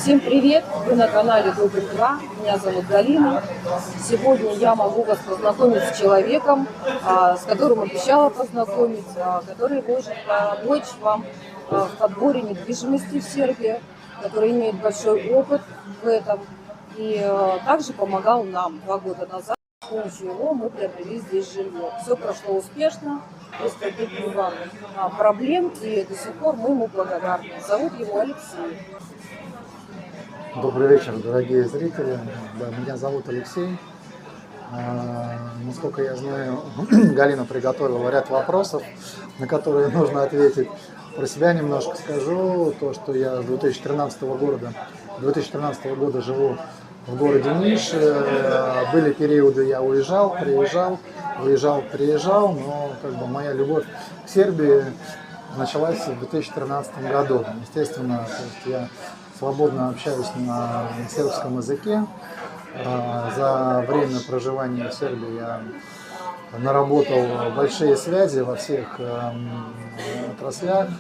Всем привет! Вы на канале Добрых 2. Меня зовут Галина. Сегодня я могу вас познакомить с человеком, с которым обещала познакомить, который может помочь вам в подборе недвижимости в Сербии, который имеет большой опыт в этом и также помогал нам 2 года назад. С помощью его мы приобрели здесь жилье. Все прошло успешно, без каких-либо проблем, и до сих пор мы ему благодарны. Зовут его Алексей. Добрый вечер, дорогие зрители. Да, меня зовут Алексей. Насколько я знаю, Галина приготовила ряд вопросов, на которые нужно ответить. Про себя немножко скажу. То, что я с 2013 года живу в городе Ниш. Были периоды, я уезжал, приезжал, уезжал, приезжал, но как бы моя любовь к Сербии началась в 2013 году. Естественно, то есть я свободно общаюсь на сербском языке. За время проживания в Сербии я наработал большие связи во всех отраслях.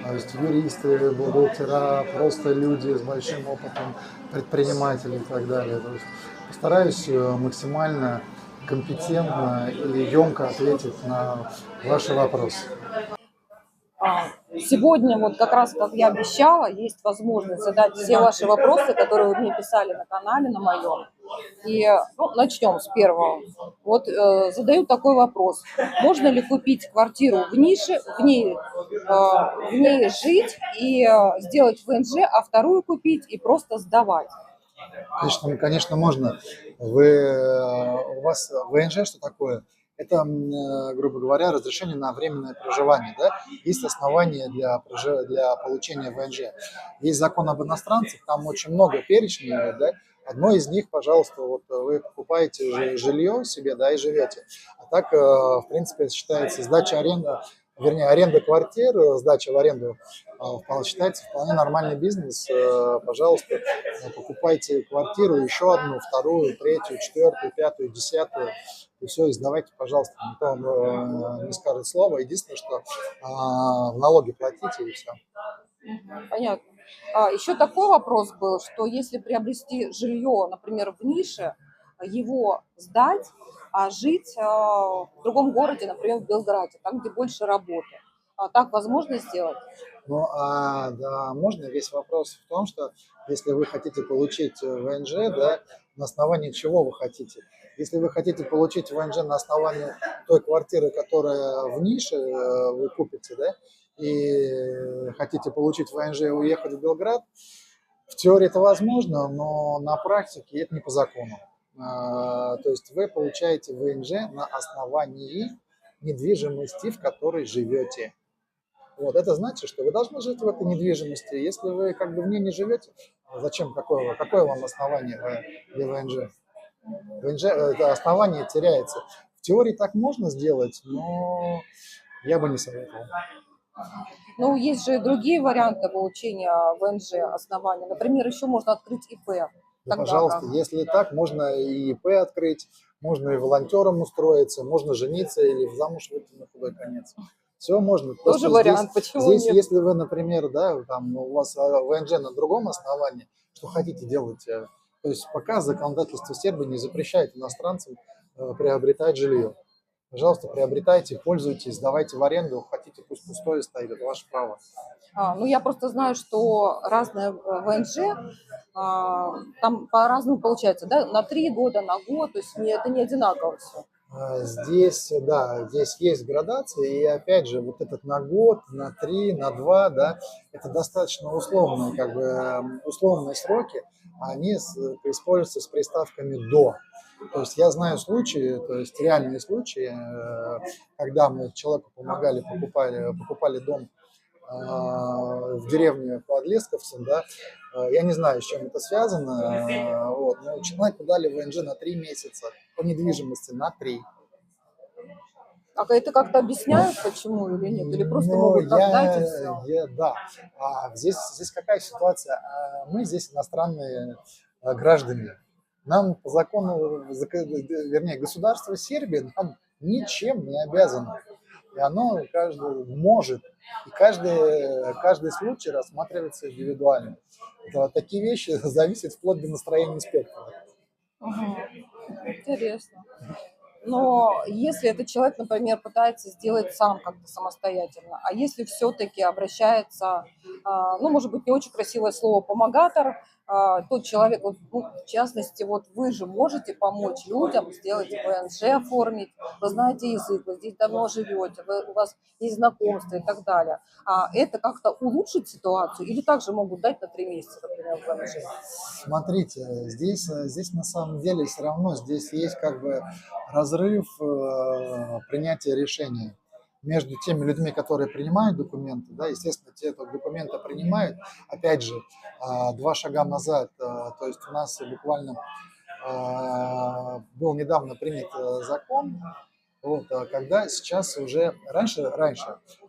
То есть юристы, бухгалтера, просто люди с большим опытом, предприниматели и так далее. То есть постараюсь максимально компетентно и емко ответить на ваши вопросы. Сегодня, вот как раз, как я обещала, есть возможность задать все ваши вопросы, которые вы мне писали на канале, на моем. И начнем с первого. Вот задаю такой вопрос. Можно ли купить квартиру в Нише, в ней жить и сделать ВНЖ, а вторую купить и просто сдавать? Конечно, можно. У вас ВНЖ что такое? Это, грубо говоря, разрешение на временное проживание. Да? Есть основания для получения ВНЖ. Есть закон об иностранцах, там очень много перечней. Да? Одно из них, пожалуйста, вот вы покупаете жилье себе, да, и живете. А так, в принципе, считается сдача аренда квартир, сдача в аренду считается вполне нормальный бизнес. Пожалуйста, покупайте квартиру, еще одну, вторую, третью, четвертую, пятую, десятую. И все, и сдавайте, пожалуйста. Никто вам не скажет слова. Единственное, что налоги платите, и все. Понятно. Еще такой вопрос был, что если приобрести жилье, например, в Нише, его сдать, а жить в другом городе, например, в Белграде, там, где больше работы. Так возможно сделать? Ну, да, можно. Весь вопрос в том, что если вы хотите получить ВНЖ, да, на основании чего вы хотите? Если вы хотите получить ВНЖ на основании той квартиры, которая в Нише вы купите, да, и хотите получить ВНЖ и уехать в Белград, в теории это возможно, но на практике это не по закону. То есть вы получаете ВНЖ на основании недвижимости, в которой живете. Вот, это значит, что вы должны жить в этой недвижимости. Если вы как бы в ней не живете, зачем, какое вам основание для ВНЖ? ВНЖ это основание теряется. В теории так можно сделать, но я бы не советовал. Ну, есть же другие варианты получения ВНЖ основания. Например, еще можно открыть ИП. Да, пожалуйста, если так, можно и ИП открыть, можно и волонтером устроиться, можно жениться или замуж выйти на худой конец. Все можно. Тоже вариант, почему нет? Если вы, например, да, там у вас ВНЖ на другом основании, что хотите делайте. То есть пока законодательство Сербии не запрещает иностранцам приобретать жилье. Пожалуйста, приобретайте, пользуйтесь, сдавайте в аренду, хотите, пусть пустое стоит, это ваше право. Ну, я просто знаю, что разные ВНЖ, там по-разному получается, да, на 3 года, на год, то есть это не одинаково все. Здесь, да, здесь есть градация, и опять же, вот этот на год, на 3, на 2, да, это достаточно условные, как бы, условные сроки, они используются с приставками «до». То есть я знаю случаи, то есть реальные случаи, когда мы человеку помогали, покупали дом в деревне под Лесковцем, да, я не знаю, с чем это связано, вот, но человеку дали ВНЖ на 3 месяца, по недвижимости на 3. А это как-то объясняют, почему или нет? Или просто могут так дать и все? Да. Здесь какая ситуация? Мы здесь иностранные граждане. Нам по закону, вернее, государство Сербии нам ничем не обязано. И оно каждый может, и каждый случай рассматривается индивидуально. Такие вещи зависят вплоть до настроения инспектора. Мгм. Интересно. Но если этот человек, например, пытается сделать сам как-то самостоятельно, а если все-таки обращается, ну, может быть, не очень красивое слово помогатор, тот человек, вот, ну, в частности, вот вы же можете помочь людям сделать ВНЖ, оформить, вы знаете язык, вы здесь давно живете, у вас есть знакомства и так далее. А это как-то улучшит ситуацию или также могут дать на 3 месяца, например, ВНЖ? Смотрите, здесь на самом деле все равно здесь есть как бы разрыв принятия решения между теми людьми, которые принимают документы, да, естественно, те, кто документы принимают, опять же, 2 шага назад, то есть у нас буквально был недавно принят закон, вот, когда сейчас уже раньше,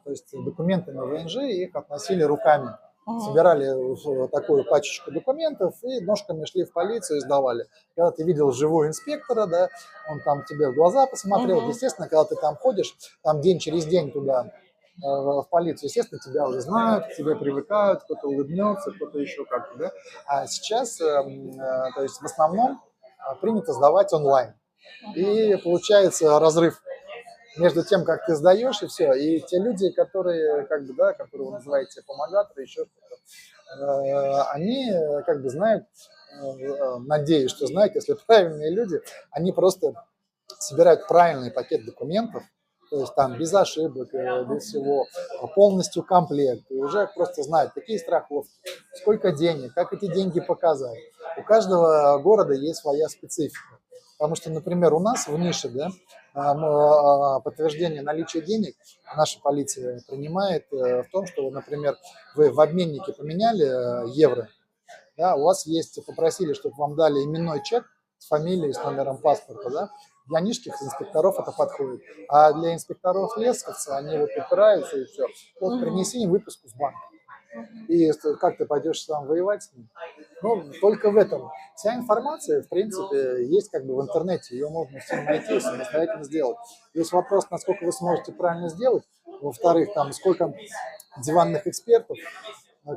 то есть документы на ВНЖ их относили руками. Мгм. Собирали такую пачечку документов и ножками шли в полицию и сдавали. Когда ты видел живого инспектора, да, он там тебе в глаза посмотрел, Мгм. естественно, когда ты там ходишь, там день через день туда в полицию, естественно, тебя уже знают, к тебе привыкают, кто-то улыбнется, кто-то еще как-то, да. А сейчас, то есть в основном принято сдавать онлайн. Мгм. И получается разрыв между тем, как ты сдаешь, и все. И те люди, которые, как бы, да, которые вы называете помогаторы, еще что-то, они как бы знают, надеюсь, что знают, если правильные люди, они просто собирают правильный пакет документов, то есть там без ошибок, без всего, полностью комплект, и уже просто знают, какие страховки, сколько денег, как эти деньги показать. У каждого города есть своя специфика. Потому что, например, у нас в Нише, да, подтверждение наличия денег наша полиция принимает в том, что, например, вы в обменнике поменяли евро, да, у вас есть, попросили, чтобы вам дали именной чек с фамилией, с номером паспорта, да, для низких инспекторов это подходит. А для инспекторов лесковца они вот упираются и все. Вот Мгм. принеси им выписку с банка. Мгм. И как ты пойдешь сам воевать с ним? Ну, только в этом. Вся информация, в принципе, есть как бы в интернете. Ее можно всем найти и самостоятельно сделать. Есть вопрос, насколько вы сможете правильно сделать. Во-вторых, там, сколько диванных экспертов,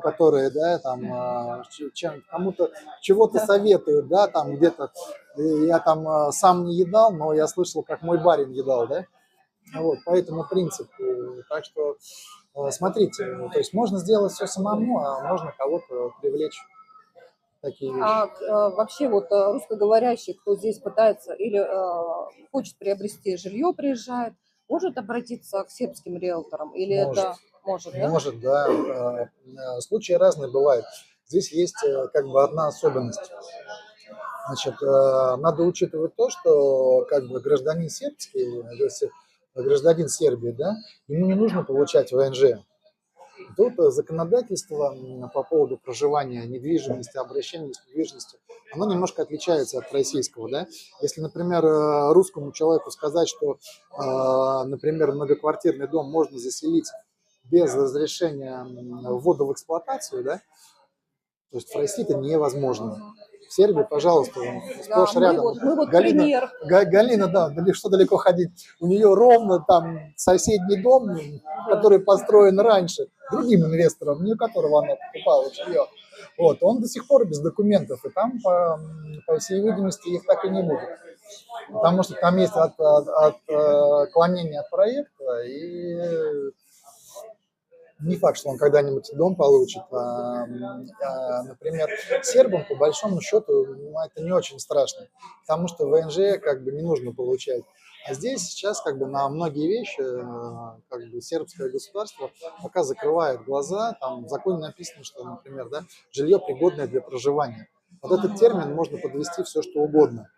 которые, да, там, кому-то чего-то советуют, да, там где-то. Я там сам не едал, но я слышал, как мой барин едал, да. Вот, по этому принципу. Так что смотрите, то есть можно сделать все самому, а можно кого-то привлечь такие вещи. Вообще вот русскоговорящий, кто здесь пытается или хочет приобрести жилье, приезжает, может обратиться к сербским риэлторам? Или Может, это может, да? может, да. Случаи разные бывают. Здесь есть как бы одна особенность. Значит, надо учитывать то, что как бы гражданин сербский, если гражданин Сербии, да, ему не нужно получать ВНЖ. Тут законодательство по поводу проживания недвижимости, обращения с недвижимостью, оно немножко отличается от российского. Да? Если, например, русскому человеку сказать, что, например, многоквартирный дом можно заселить без разрешения ввода в эксплуатацию, да, то есть в России это невозможно. Мгм. В Сербии, пожалуйста, Да, сплошь рядом. мы вот Галина, пример. Галина, да, что далеко ходить. У нее ровно там соседний дом, Да. который построен раньше, другим инвестором, не у которого она покупала жилье. Вот, он до сих пор без документов, и там, по всей видимости, их так и не будет. Потому что там есть отклонение от проекта, и не факт, что он когда-нибудь дом получит. Например, сербам, по большому счету, это не очень страшно, потому что ВНЖ как бы не нужно получать. А здесь сейчас как бы на многие вещи как бы сербское государство пока закрывает глаза. Там в законе написано, что, например, да, жилье пригодное для проживания. Вот этот термин можно подвести все, что угодно.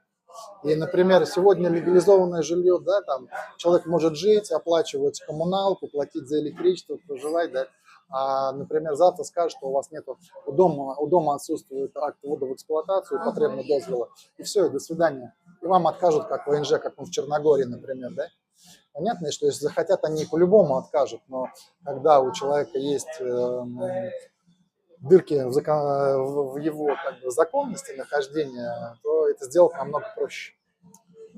И, например, сегодня легализованное жилье, да, там человек может жить, оплачивать коммуналку, платить за электричество, проживать, да, а, например, завтра скажет, что у вас нет, у дома отсутствует акт ввода в эксплуатацию, потребно дозвола, и все, и до свидания. И вам откажут, как ВНЖ, как в Черногории, например, да. Понятно, что если захотят, они по-любому откажут, но когда у человека есть дырки в его как бы, законности нахождения, то это сделать намного проще.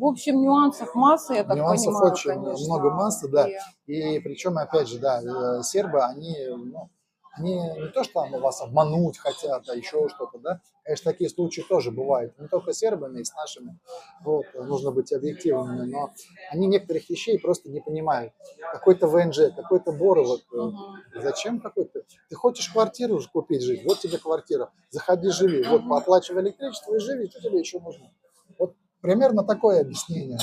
В общем, нюансов масса, я так Нюансов понимаю, очень конечно. много массы, да. И И причем, опять же, да, сербы, они, ну, они не то, что там вас обмануть хотят, а еще что-то, да. Конечно, такие случаи тоже бывают. Не только с сербами, и с нашими. Вот, нужно быть объективными. Но они некоторых вещей просто не понимают. Какой-то ВНЖ, какой-то Боровок. мгм, Зачем какой-то? Ты хочешь квартиру купить, жить? Вот тебе квартира. Заходи, живи. Вот, мгм. оплачивай электричество и живи. Что тебе еще нужно? Вот примерно такое объяснение.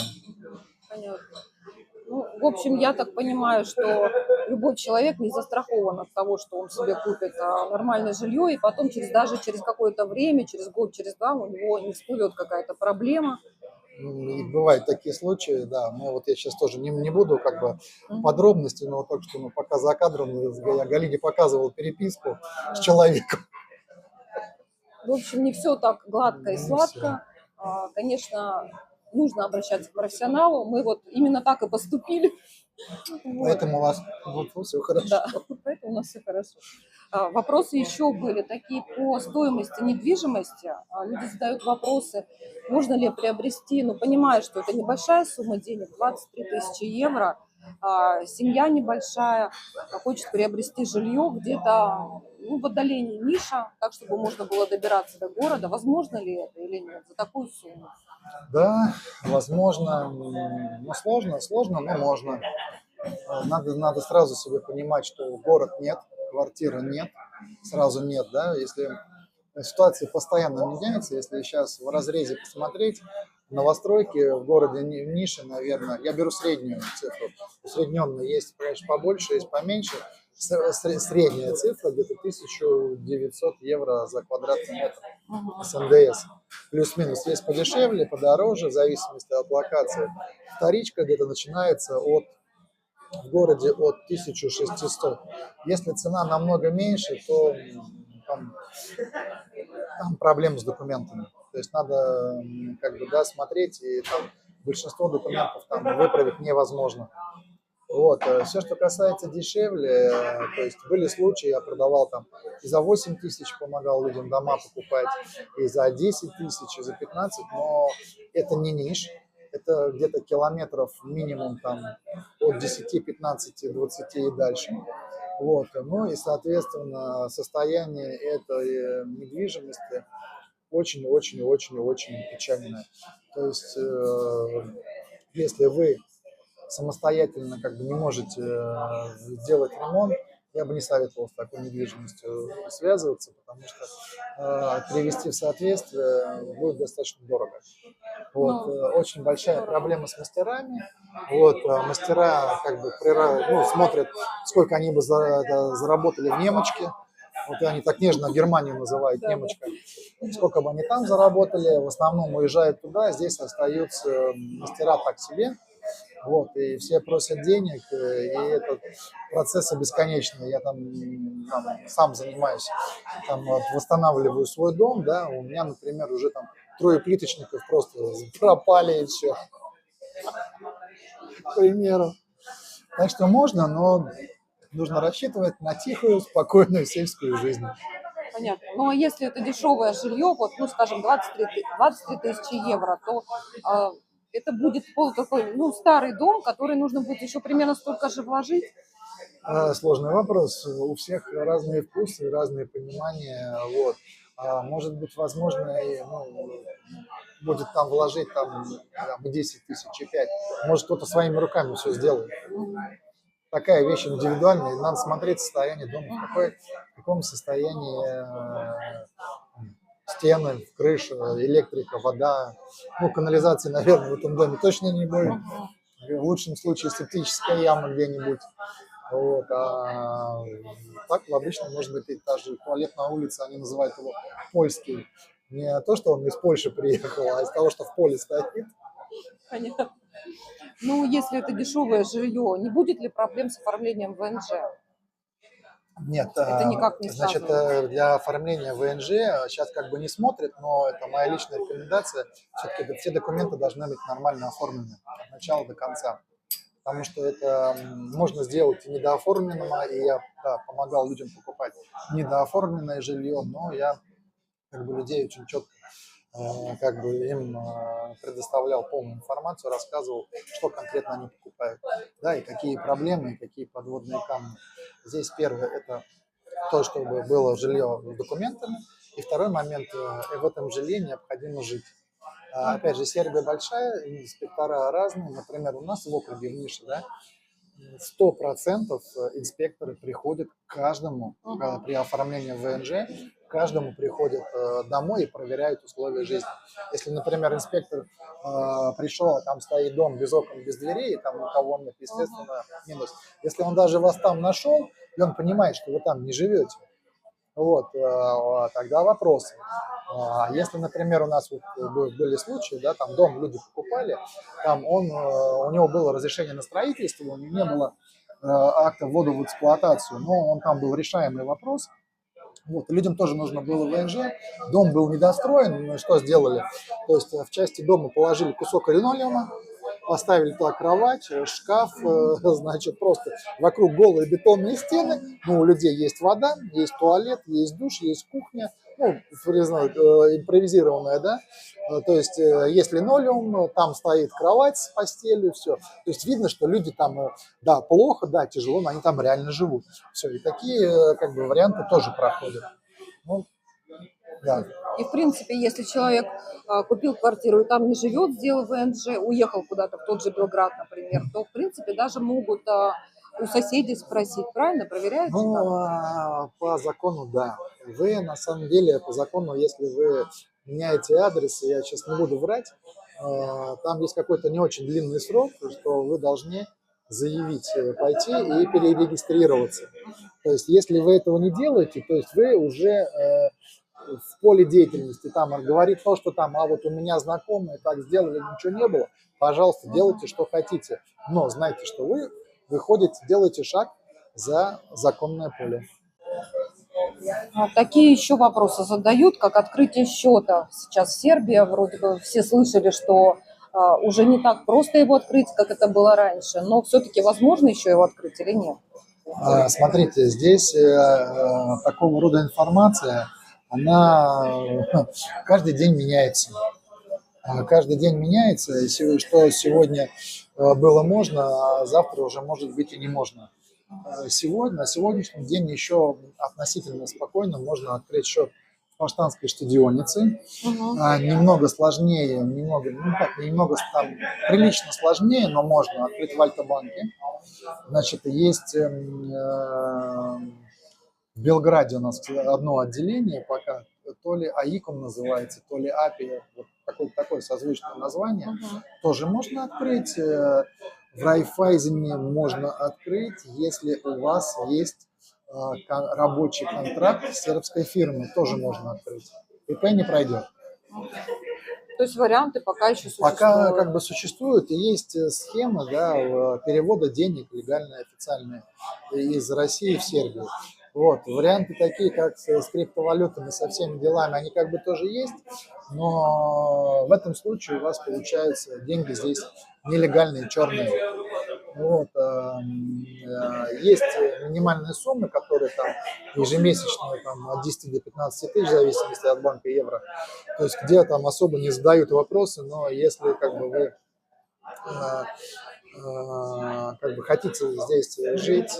Понятно. Ну, в общем, я так понимаю, что любой человек не застрахован от того, что он себе купит нормальное жилье, и потом даже через какое-то время, через год, через два у него не всплывет какая-то проблема. И бывают такие случаи, да. Вот я сейчас тоже не буду как бы Мгм. подробности, но вот только что пока за кадром я Галине показывал переписку с Да. человеком. В общем, не все так гладко и Не все. сладко. Конечно, нужно обращаться к профессионалу. Мы вот именно так и поступили. Вот. Поэтому у вас вот, все хорошо. Да, поэтому у нас все хорошо. Вопросы еще были такие по стоимости недвижимости. Люди задают вопросы, можно ли приобрести, ну, понимая, что это небольшая сумма денег, 23 тысячи евро, семья небольшая, хочет приобрести жилье где-то, ну, в отдалении Ниша, так, чтобы можно было добираться до города. Возможно ли это или нет за такую сумму? Да, возможно, но сложно, но можно. Надо сразу себе понимать, что город нет, квартиры нет, сразу нет, да, если ситуация постоянно меняется, если сейчас в разрезе посмотреть, новостройки в городе Ниши, наверное, я беру среднюю цифру, усредненно есть, конечно, побольше, есть поменьше, средняя цифра где-то 1900 евро за квадратный метр Мгм. с НДС. Плюс-минус есть подешевле, подороже, в зависимости от локации. Вторичка где-то начинается в городе от 1600. Если цена намного меньше, то там, там проблемы с документами. То есть надо как бы, да, смотреть, и там большинство документов там выправить невозможно. Вот. Все, что касается дешевле, то есть были случаи, я продавал там и за 8 тысяч помогал людям дома покупать, и за 10 тысяч, и за 15, но это не ниш, это где-то километров минимум там от 10, 15, 20 и дальше. Вот. Ну и, соответственно, состояние этой недвижимости очень-очень-очень-очень печальное. То есть, если вы самостоятельно как бы не можете сделать ремонт, я бы не советовал с такой недвижимостью связываться, потому что привести в соответствие будет достаточно дорого. Вот, Ну, очень большая здорово. проблема с мастерами. Вот, мастера как бы ну, смотрят, сколько они бы заработали в немочке. Вот они так нежно Германию называют Да, да. немочка. Сколько бы они там заработали, в основном уезжают туда, здесь остаются мастера так себе. Вот, и все просят денег, и этот процесс бесконечный. Я там сам занимаюсь, там вот, восстанавливаю свой дом, да, у меня, например, уже там 3 плиточников просто пропали и все, к примеру. Так что можно, но нужно рассчитывать на тихую, спокойную сельскую жизнь. Понятно. Ну, а если это дешевое жилье, вот, ну, скажем, 23 тысячи евро, то а, это будет такой, ну, старый дом, который нужно будет еще примерно столько же вложить. Сложный вопрос. У всех разные вкусы, разные понимания. Вот. Может быть, возможно, будет там вложить там, 10 тысяч и 5. Может, кто-то своими руками все сделает. Мгм. Такая вещь индивидуальная. Надо смотреть состояние дома, Мгм. в каком состоянии стены, крыша, электрика, вода. Ну, канализации, наверное, в этом доме точно не будет. Мгм. В лучшем случае септическая яма где-нибудь. Вот, так обычно может быть и даже туалет на улице, они называют его польский. Не то, что он из Польши приехал, а из того, что в поле стоит. Понятно. Ну, если это дешевое жилье, не будет ли проблем с оформлением ВНЖ? Нет, Это никак не значит, сказывается. для оформления ВНЖ сейчас как бы не смотрят, но это моя личная рекомендация. Все-таки все документы должны быть нормально оформлены от начала до конца. Потому что это можно сделать и недооформленным, и я, да, помогал людям покупать недооформленное жилье, но я как бы людей очень четко как бы им предоставлял полную информацию, рассказывал, что конкретно они покупают, да, и какие проблемы, и какие подводные камни. Здесь первое – это то, чтобы было жилье с документами, и второй момент – в этом жилье необходимо жить. Опять же, Сербия большая, инспектора разные. Например, у нас в округе в Нише, да, 100% инспекторы приходят к каждому при оформлении ВНЖ, каждому приходят домой и проверяют условия жизни. Если, например, инспектор пришел, а там стоит дом без окон, без дверей, и там никого нет, естественно, минус. Если он даже вас там нашел, и он понимает, что вы там не живете, вот, тогда вопросы. Если, например, у нас вот были случаи, да, там дом люди покупали, там у него было разрешение на строительство, у него не было акта ввода в эксплуатацию, но он там был решаемый вопрос. Вот, людям тоже нужно было ВНЖ, дом был недостроен, ну, что сделали? То есть в части дома положили кусок линолеума, поставили туда кровать, шкаф, значит, просто вокруг голые бетонные стены, ну, у людей есть вода, есть туалет, есть душ, есть кухня, ну, импровизированная, да, то есть есть линолеум, там стоит кровать с постелью, все. То есть видно, что люди там, да, плохо, да, тяжело, но они там реально живут. Все, и такие, как бы, варианты тоже проходят. Ну, да. И, в принципе, если человек купил квартиру и там не живет, сделал ВНЖ, уехал куда-то в тот же Белград, например, то, в принципе, даже могут у соседей спросить, правильно? Проверяете Ну, там? по закону, да. Вы, на самом деле, по закону, если вы меняете адрес, я сейчас не буду врать, там есть какой-то не очень длинный срок, что вы должны заявить, пойти и перерегистрироваться. То есть, если вы этого не делаете, то есть вы уже в поле деятельности, там говорит то, что там, вот у меня знакомые так сделали, ничего не было, пожалуйста, делайте, что хотите. Но знайте, что вы выходите, делаете шаг за законное поле. Такие еще вопросы задают, как открытие счета. Сейчас Сербия, вроде бы все слышали, что уже не так просто его открыть, как это было раньше, но все-таки возможно еще его открыть или нет? Смотрите, здесь такого рода информация, она каждый день меняется. Каждый день меняется, и что сегодня было можно, а завтра уже может быть и не можно. На сегодняшний день еще относительно спокойно можно открыть счет в Паштанской штадионице. Немного сложнее, немного там прилично сложнее, но можно открыть в Альта-банке. Значит, есть в Белграде у нас одно отделение пока, то ли АИКом называется, то ли АПИ, вот такое созвучное название. Тоже можно открыть. В Райффайзене можно открыть, если у вас есть рабочий контракт с сербской фирмой, тоже можно открыть. ИП не пройдет. То есть варианты пока еще существуют? Пока как бы существуют, и есть схемы, да, перевода денег легальные, официальные из России в Сербию. Вот. Варианты такие, как с криптовалютами, со всеми делами, они как бы тоже есть, но в этом случае у вас получаются деньги здесь нелегальные, черные. Вот. Есть минимальные суммы, которые там ежемесячные, там, от 10 до 15 тысяч, в зависимости от банка евро. То есть где там особо не задают вопросы, но если как бы вы как бы хотите здесь жить,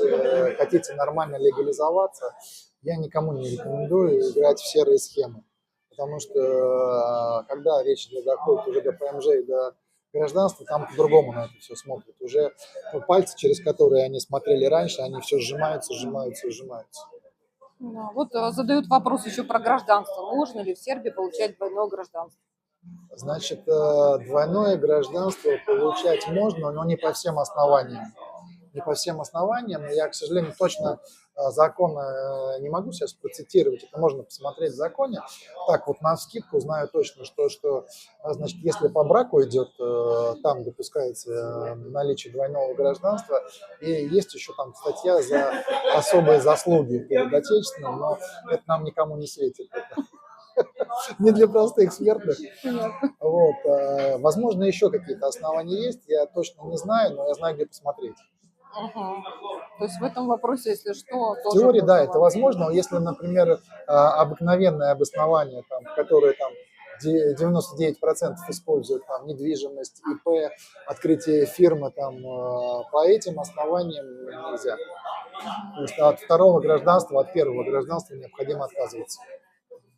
хотите нормально легализоваться, я никому не рекомендую играть в серые схемы. Потому что когда речь доходит уже до ПМЖ и до гражданства, там по-другому на это все смотрят. Уже пальцы, через которые они смотрели раньше, они все сжимаются. Да, вот задают вопрос еще про гражданство. Можно ли в Сербии получать двойное гражданство? Значит, двойное гражданство получать можно, но не по всем основаниям. Не по всем основаниям. Я, к сожалению, точно закон не могу сейчас процитировать. Это можно посмотреть в законе. Так вот, навскидку знаю точно, что значит, если по браку идет, там допускается наличие двойного гражданства. И есть еще там статья за особые заслуги перед Отечественным, но это нам никому не светит. Не для простых смертных. Вот. Возможно, еще какие-то основания есть, я точно не знаю, но я знаю, где посмотреть. То есть в этом вопросе, если что, в теории, да, это возможно, но если, например, обыкновенное обоснование, там, которое там 99% используют там недвижимость, ИП, открытие фирмы там по этим основаниям нельзя. То есть от второго гражданства, от первого гражданства необходимо отказываться.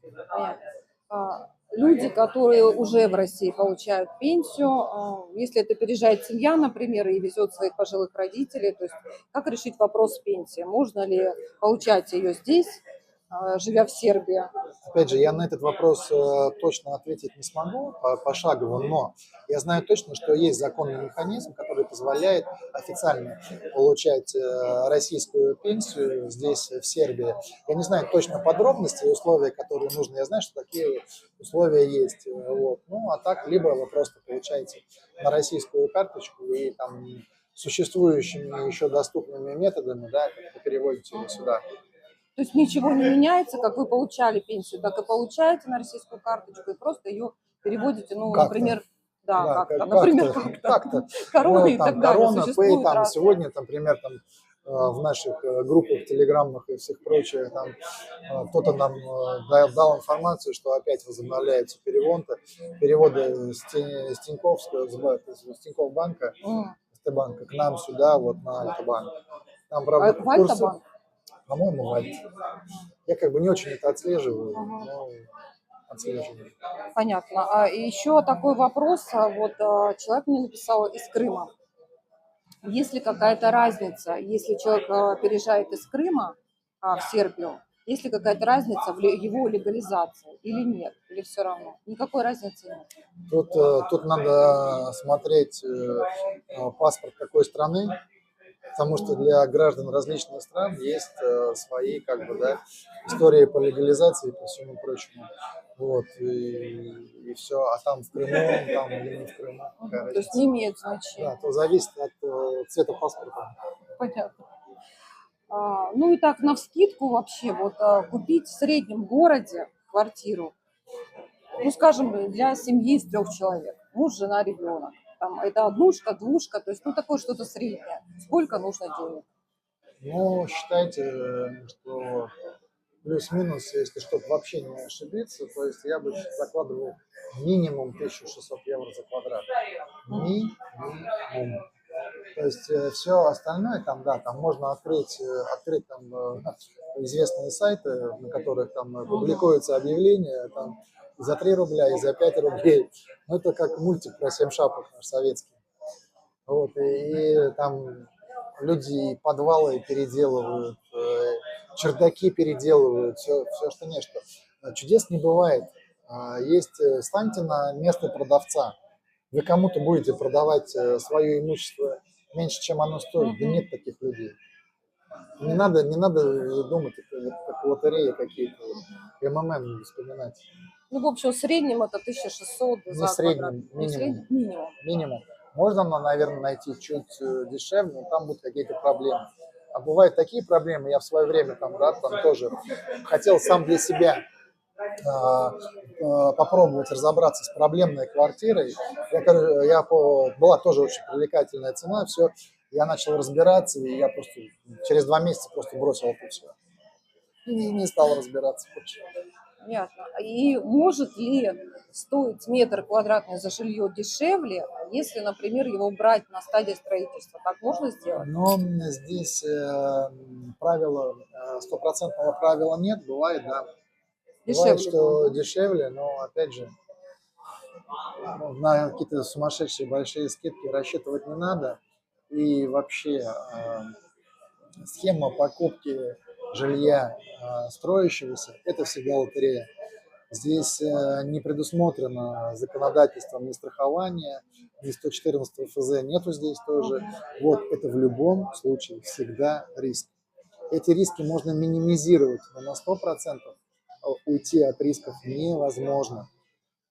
Понятно. Люди, которые уже в России получают пенсию, если это переезжает семья, например, и везет своих пожилых родителей, то есть как решить вопрос с пенсией? Можно ли получать ее здесь, живя в Сербии? Опять же, я на этот вопрос точно ответить не смогу пошагово, но я знаю точно, что есть законный механизм, который позволяет официально получать российскую пенсию здесь, в Сербии. Я не знаю точно подробности и условия, которые нужны. Я знаю, что такие условия есть. Вот. Ну, а так, либо вы просто получаете на российскую карточку и там существующими еще доступными методами, да, как вы переводите ее сюда. То есть ничего не меняется, как вы получали пенсию, так и получаете на российскую карточку, и просто ее переводите, ну, Как-то. например, да, Да, как-то, например, как-то. корона Ну, и там так далее, Корона, Пэй, существуют там разные. сегодня, там, например, там в наших группах, телеграммах и всех прочих, там кто-то нам дал информацию, что опять возобновляются переводы с Тиньковского, с Тинькофф банка, СТ-банка к нам сюда, вот на Альта-банк. Там, правда, В курсы, Альта-банк? по-моему, в Альта. Я как бы не очень это отслеживаю, но отслеживаю. Понятно. И еще такой вопрос. Человек мне написал из Крыма. Есть ли какая-то разница, если человек переезжает из Крыма в Сербию, есть ли какая-то разница в его легализации или нет? Или все равно? Никакой разницы нет. Тут надо смотреть паспорт какой страны, потому что для граждан различных стран есть свои как бы, да, истории по легализации и по всему прочему. Вот, и все. А там в Крыму, там или не в Крыму, какая То есть разница. не имеет значения. Да, то зависит от цвета паспорта. Понятно. Ну и так, навскидку вообще, купить в среднем городе квартиру, ну, скажем, для семьи из 3 человек, муж, жена, ребенок, там, это однушка, двушка, то есть, ну, такое что-то среднее. Сколько нужно денег? Ну, считайте, что плюс-минус, если чтобы вообще не ошибиться, то есть я бы закладывал минимум 1600 евро за квадрат. Минимум. То есть все остальное там, да, там можно открыть там известные сайты, на которых там публикуются объявления, там и за 3 рубля, и за 5 рублей. Ну, это как мультик про 7 шапок наш советский. Вот, и там люди подвалы переделывают, чердаки переделывают, все, что нечто. Чудес не бывает. Станьте на место продавца. Вы кому-то будете продавать свое имущество меньше, чем оно стоит. Да нет таких людей. Не надо думать, как лотереи какие-то, МММ вспоминать. Ну, в общем, в среднем это 1600 Не за в квадрат. среднем, Не в среднем? Минимум. минимум. Можно, наверное, найти чуть дешевле, но там будут какие-то проблемы. А бывают такие проблемы, я в свое время там тоже хотел сам для себя попробовать разобраться с проблемной квартирой. Была тоже очень привлекательная цена, все. Я начал разбираться, и я просто через 2 месяца просто бросил это все. И не стал разбираться больше. Понятно. И может ли стоить метр квадратный за жилье дешевле, если, например, его брать на стадии строительства? Так можно сделать? Но здесь стопроцентного правила нет, бывает, да. Бывает, что дешевле, но опять же, на какие-то сумасшедшие большие скидки рассчитывать не надо. И вообще схема покупки жилья строящегося – это всегда лотерея. Здесь не предусмотрено законодательством ни страхования, ни 114 ФЗ нету здесь тоже. Вот это в любом случае всегда риск. Эти риски можно минимизировать, но на 100% уйти от рисков невозможно.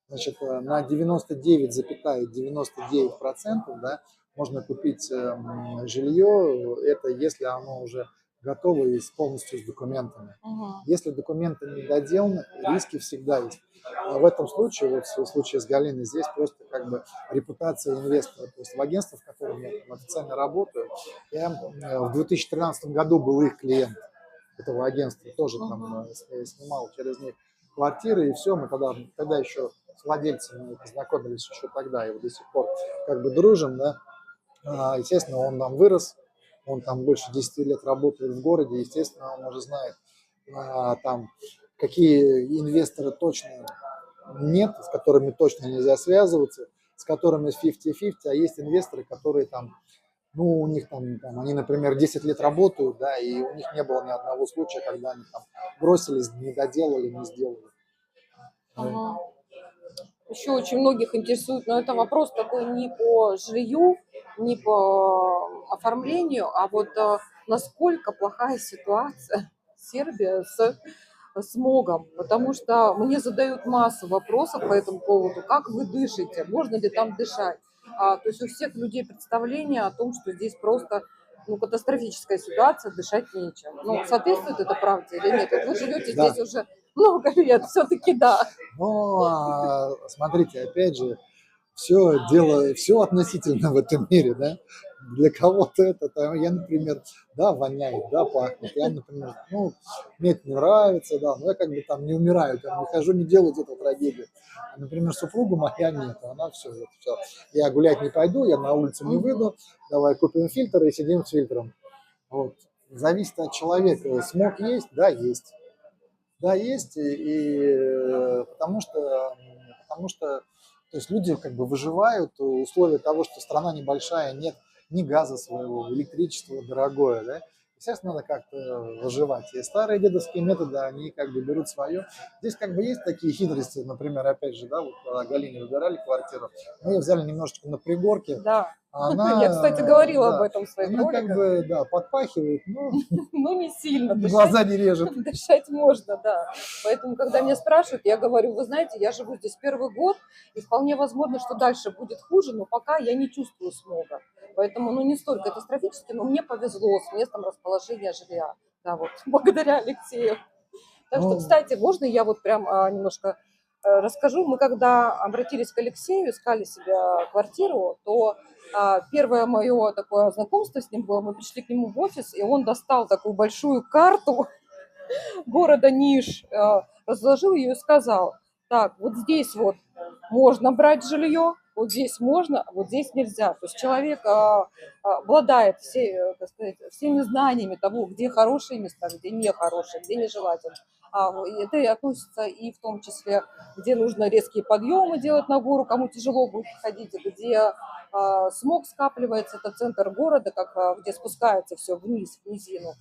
Значит, на 99,99%, да, можно купить жилье, это если оно уже готово и полностью с документами. Если документы не доделаны, риски всегда есть. А в этом случае, вот в случае с Галиной, здесь просто как бы репутация инвестора. То есть в агентстве, в котором я официально работаю, я в 2013 году был их клиент этого агентства, тоже там снимал через них квартиры, и все, мы тогда еще с владельцем мы познакомились еще тогда, и вот до сих пор как бы дружим, да. Естественно, он там вырос, он там больше 10 лет работает в городе, естественно, он уже знает там, какие инвесторы точно нет, с которыми точно нельзя связываться, с которыми 50-50, а есть инвесторы, которые там, ну, у них там они, например, 10 лет работают, да, и у них не было ни одного случая, когда они там бросились, не доделали, не сделали. Ага. Еще очень многих интересует, но это вопрос такой не по жилью, не по оформлению, а вот насколько плохая ситуация Сербия с смогом, потому что мне задают массу вопросов по этому поводу, как вы дышите, можно ли там дышать. То есть у всех людей представление о том, что здесь просто катастрофическая ситуация, дышать нечем. Ну, соответствует это правде или нет? Вот вы живете Да. здесь уже много лет, все-таки да. Но смотрите, опять же, все относительно в этом мире, да. Для кого-то это, там, я, например, да, воняет, да, пахнет. Я, например, ну, мне это не нравится, да, но я как бы там не умираю, там, не хожу, не делаю эту трагедию. Например, супруга моя нет, она все, вот, все. Я гулять не пойду, я на улицу не выйду, давай купим фильтр и сидим с фильтром. Вот. Зависит от человека. Смог есть? Да, есть. Да, есть, потому что то есть люди как бы выживают в условиях того, что страна небольшая, нет ни газа своего, электричество дорогое, да. Естественно, надо как-то выживать. И старые дедовские методы, они как бы берут свое. Здесь как бы есть такие хитрости, например, опять же, да, вот когда Галине выбирали квартиру, мы ее взяли немножечко на пригорке, Да. она, Я, кстати, говорила об да, этом в своих она как роликах. бы, да, подпахивает, но Ну, не сильно. глаза не режет. Дышать можно, да. Поэтому, когда меня спрашивают, я говорю, вы знаете, я живу здесь первый год, и вполне возможно, что дальше будет хуже, но пока я не чувствую смога. Поэтому, не столь катастрофически, но мне повезло с местом расположения жилья. Да, вот, благодаря Алексею. Так что, Ну, кстати, можно я вот прям немножко расскажу? Мы когда обратились к Алексею, искали себе квартиру, то первое мое такое знакомство с ним было, мы пришли к нему в офис, и он достал такую большую карту города Ниш, разложил ее и сказал, так, вот здесь вот можно брать жилье, вот здесь можно, а вот здесь нельзя. То есть человек обладает так сказать, всеми знаниями того, где хорошие места, где нехорошие, где нежелательно. Это и относится и в том числе, где нужно резкие подъемы делать на гору, кому тяжело будет ходить, где смог скапливается, это центр города, где спускается все вниз, в низину.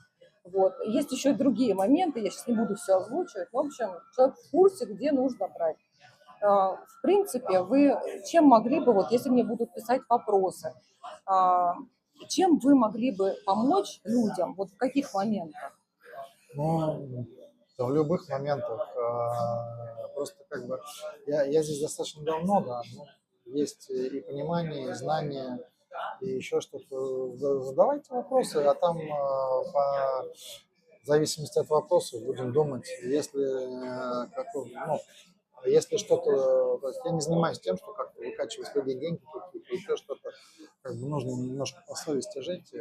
Вот. Есть еще и другие моменты, я сейчас не буду все озвучивать. В общем, человек в курсе, где нужно брать. В принципе, вы чем могли бы, вот если мне будут писать вопросы, чем вы могли бы помочь людям, вот в каких моментах? Ну, да, в любых моментах. Просто как бы я здесь достаточно давно, да, но есть и понимание, и знания, и еще что-то. Задавайте вопросы, а там в зависимости от вопросов будем думать. Если что-то, то есть я не занимаюсь тем, что как-то выкачивать с людей деньги какие-то, еще что-то, как бы нужно немножко по совести жить.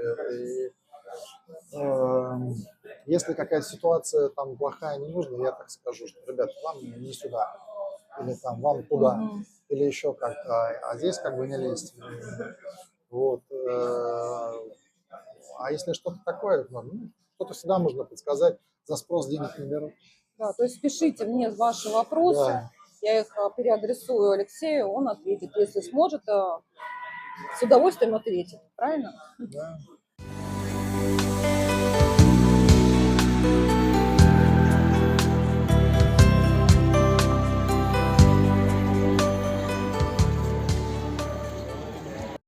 Если какая-то ситуация там плохая, не нужна, я так скажу, что, ребята, вам не сюда, или там вам туда, или еще как-то, а здесь как бы не лезть. Вот. А если что-то такое, что-то всегда можно подсказать, за спрос денег не беру. Да, то есть пишите мне ваши вопросы, Да. я их переадресую Алексею, он ответит. Если сможет, с удовольствием ответит. Правильно? Да.